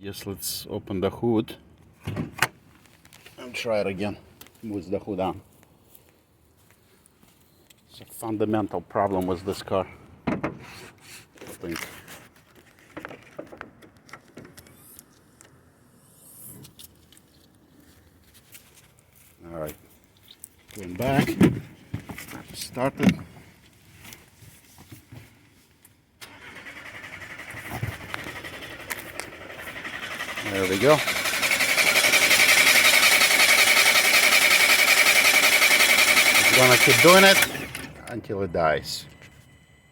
Yes, let's open the hood and try it again with the hood on. It's a fundamental problem with this car, I think. All right, going back, started. There we go. I'm gonna keep doing it until it dies.